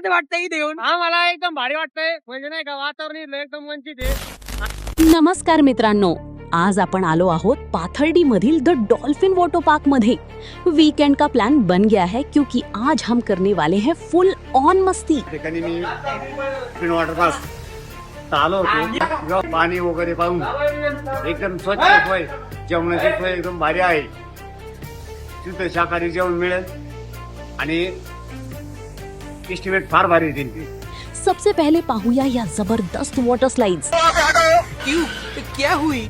कसं वाटतंय इथे येऊन? मला एकदम भारी वाटतंय, म्हणजे नाही का वातावरण इथलं एकदम वंचित आहे. नमस्कार मित्रांनो, आज आपण आलो आहोत पाथर्डी मधील द डॉल्फिन वाटर पार्क मध्ये। वीकेंड का प्लान बन गया है क्योंकि आज हम करने वाले हैं फुल ऑन मस्ती। ठिकाणी मी डॉल्फिन वॉटर पार्क आलो होतो। पाणी वगैरे पाहून एकदम स्वच्छ सोय, जेवणाची सोय एकदम भारी आहे। तिथं शाकाहारी जेवण मिळेल आणि एस्टिमेट फार भारी देईल। सबसे पहले पाहूया या जबरदस्त वॉटर स्लाइड्स। क्यों? क्या हुई?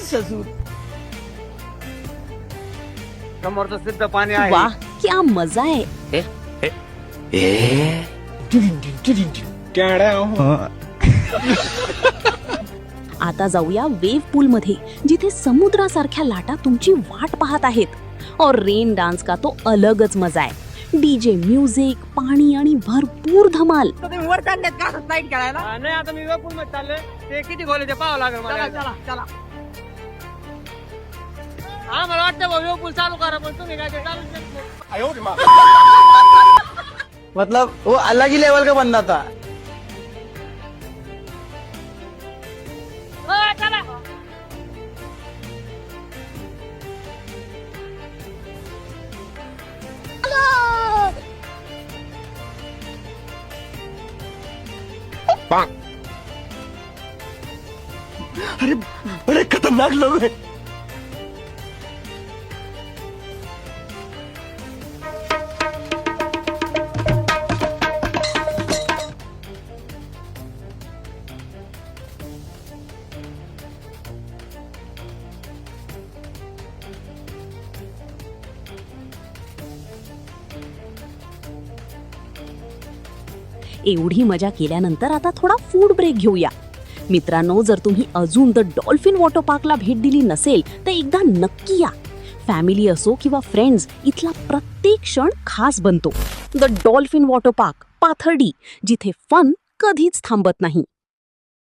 ससुर समोरचं सिद्ध पाणी आहे। वाह, क्या मजा है। आता जाऊया वेव पूल मध्ये, जिथे समुद्रासारख्या लाटा तुमची वाट पाहत आहेत। और रेन डान्स का तो अलगच मजा आहे। डीजे, म्युझिक, पाणी आणि भरपूर धमाल। तुम्ही वर चाललेत का स्लाइड करायला? नाही, आता मी वेपूल मध्ये चाललोय, ते किती खोल ते पाहावं लागेल मला। चला चला मला वाटतं वेपूल चालू करा, पण तुम्ही काय ते चालूच नाही। मतलब वो अलग ही लेवल का बंदा था। चला अरे बड़े खतरनाक लोग हैं। एवढी मजा केल्यानंतर आता थोडा फूड ब्रेक घेऊया। मित्रांनो, जर तुम्ही अजून द डॉल्फिन वॉटर पार्कला भेट दिली नसेल तर एकदा नक्की या। फॅमिली असो किंवा फ्रेंड्स, इथला प्रत्येक क्षण खास बनतो। The dolphin water park, Pathardi, जिथे फन कधीच थांबत नाही।